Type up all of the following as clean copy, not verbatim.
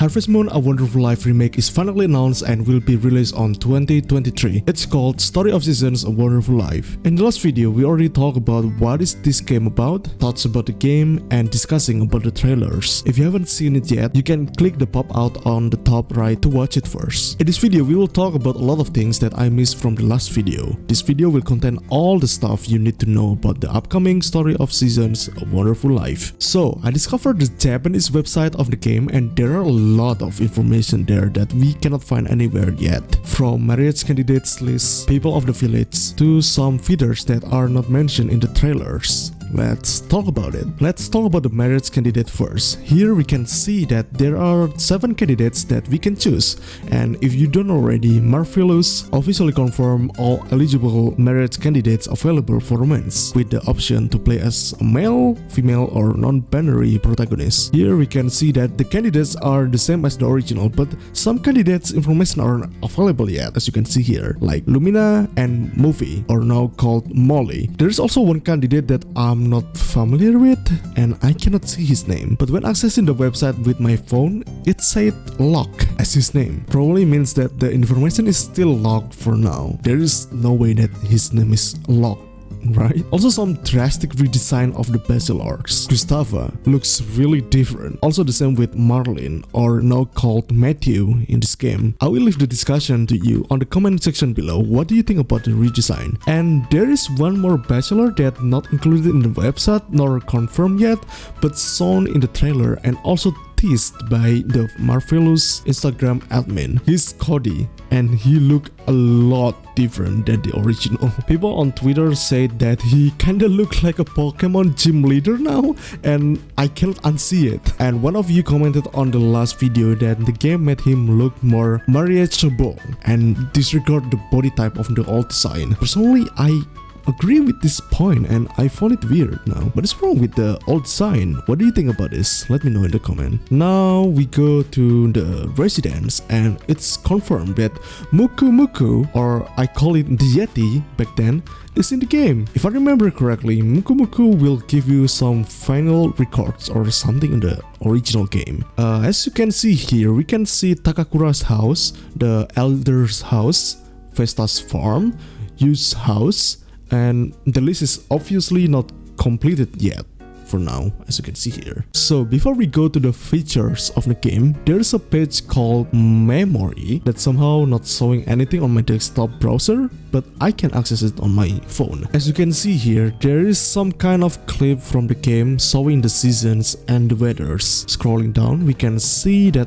Harvest Moon: A Wonderful Life remake is finally announced and will be released on 2023. It's called Story of Seasons: A Wonderful Life. In the last video, we already talked about what is this game about, thoughts about the game, and discussing about the trailers. If you haven't seen it yet, you can click the pop-out on the top right to watch it first. In this video, we will talk about a lot of things that I missed from the last video. This video will contain all the stuff you need to know about the upcoming Story of Seasons: A Wonderful Life. So, I discovered the Japanese website of the game, and there are a lot of information there that we cannot find anywhere yet. From marriage candidates list, people of the village, to some features that are not mentioned in the trailers. Let's talk about it. Let's talk about the marriage candidate first. Here we can see that there are 7 candidates that we can choose, and if you don't already, Marvelous officially confirmed all eligible marriage candidates available for romance, with the option to play as a male, female, or non-binary protagonist. Here we can see that the candidates are the same as the original, but some candidates' information aren't available yet, as you can see here, like Lumina and Movie, or now called Molly. There is also one candidate that I'm not familiar with, and I cannot see his name, but when accessing the website with my phone, it said Lock as his name. Probably means that the information is still locked for now. There is no way that his name is locked, right? Also, some drastic redesign of the bachelors. Gustava looks really different. Also the same with Marlin, or now called Matthew in this game. I will leave the discussion to you on the comment section below. What do you think about the redesign? And there is one more bachelor that not included in the website nor confirmed yet, but shown in the trailer and also teased by the Marvelous Instagram admin. He's Cody, and he looked a lot different than the original. People on Twitter said that he kinda looked like a Pokemon gym leader now, and I can't unsee it. And one of you commented on the last video that the game made him look more marriageable and disregard the body type of the old design. Personally, I agree with this point, and I found it weird now. What is wrong with the old design? What do you think about this? Let me know in the comment. Now we go to the residence, and it's confirmed that Muku Muku, or I call it the Yeti back then, is in the game. If I remember correctly, Muku Muku will give you some final records or something in the original game. As you can see here, we can see Takakura's house, the Elder's house, Vesta's farm, Yu's house, and the list is obviously not completed yet for now, as you can see here. So before we go to the features of the game, there's a page called Memory that's somehow not showing anything on my desktop browser, but I can access it on my phone. As you can see here, there is some kind of clip from the game showing the seasons and the weathers. Scrolling down, we can see that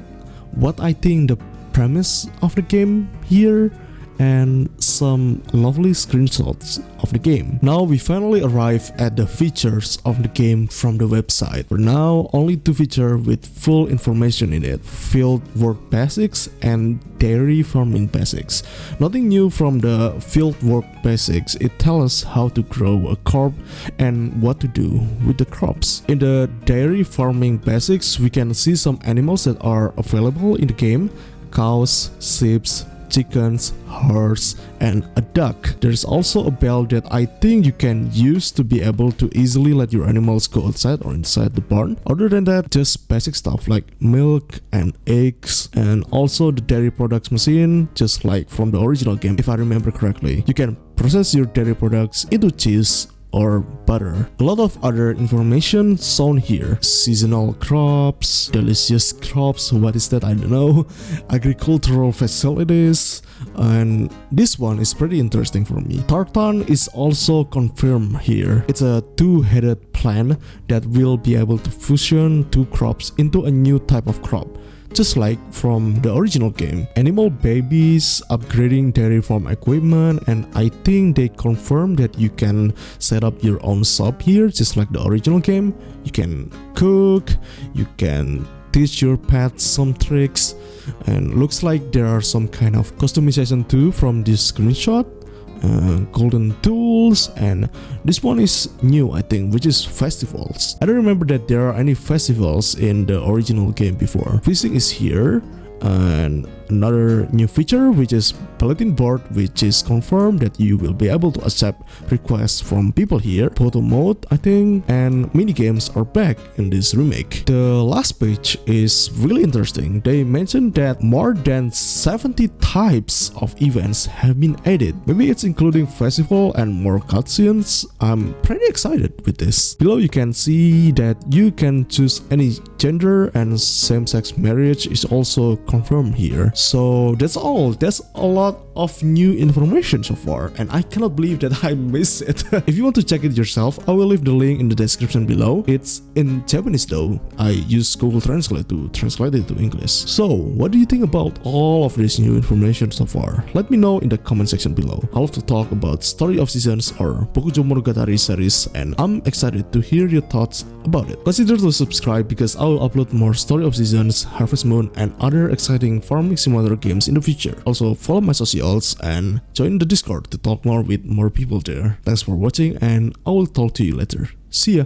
what I think the premise of the game here, and some lovely screenshots of the game. Now we finally arrive at the features of the game from the website. For now, only 2 features with full information in it: field work basics and dairy farming basics. Nothing new from the field work basics. It tells us how to grow a crop and what to do with the crops. In the dairy farming basics, we can see some animals that are available in the game: cows, sheep, chickens, horse, and a duck. There's also a bell that I think you can use to be able to easily let your animals go outside or inside the barn. Other than that, just basic stuff like milk and eggs, and also the dairy products machine, just like from the original game, if I remember correctly. You can process your dairy products into cheese or butter. A lot of other information shown here: seasonal crops, delicious crops, what is that, I don't know, agricultural facilities, and this one is pretty interesting for me. Tartan is also confirmed here. It's a 2-headed plant that will be able to fusion 2 crops into a new type of crop, just like from the original game. Animal babies, upgrading dairy farm equipment, and I think they confirmed that you can set up your own shop here, just like the original game. You can cook, you can teach your pets some tricks, and looks like there are some kind of customization too from this screenshot. Golden tools, and this one is new, I think, which is festivals. I don't remember that there are any festivals in the original game before. Fishing is here, and another new feature, which is bulletin board, which is confirmed that you will be able to accept requests from people here. Photo mode, I think, and mini games are back in this remake. The last page is really interesting. They mentioned that more than 70 types of events have been added. Maybe it's including festival and more cutscenes. I'm pretty excited with this. Below you can see that you can choose any gender, and same-sex marriage is also confirmed here. So that's all. That's a lot of new information so far, and I cannot believe that I missed it. If you want to check it yourself, I will leave the link in the description below. It's in Japanese though. I use Google Translate to translate it to English. So what do you think about all of this new information so far? Let me know in the comment section below. I love to talk about Story of Seasons or Bokujo Monogatari series, and I'm excited to hear your thoughts about it. Consider to subscribe because I will upload more Story of Seasons, Harvest Moon, and other exciting farming simulator games in the future. Also follow my socials and join the Discord to talk more with more people there. Thanks for watching, and I will talk to you later. See ya!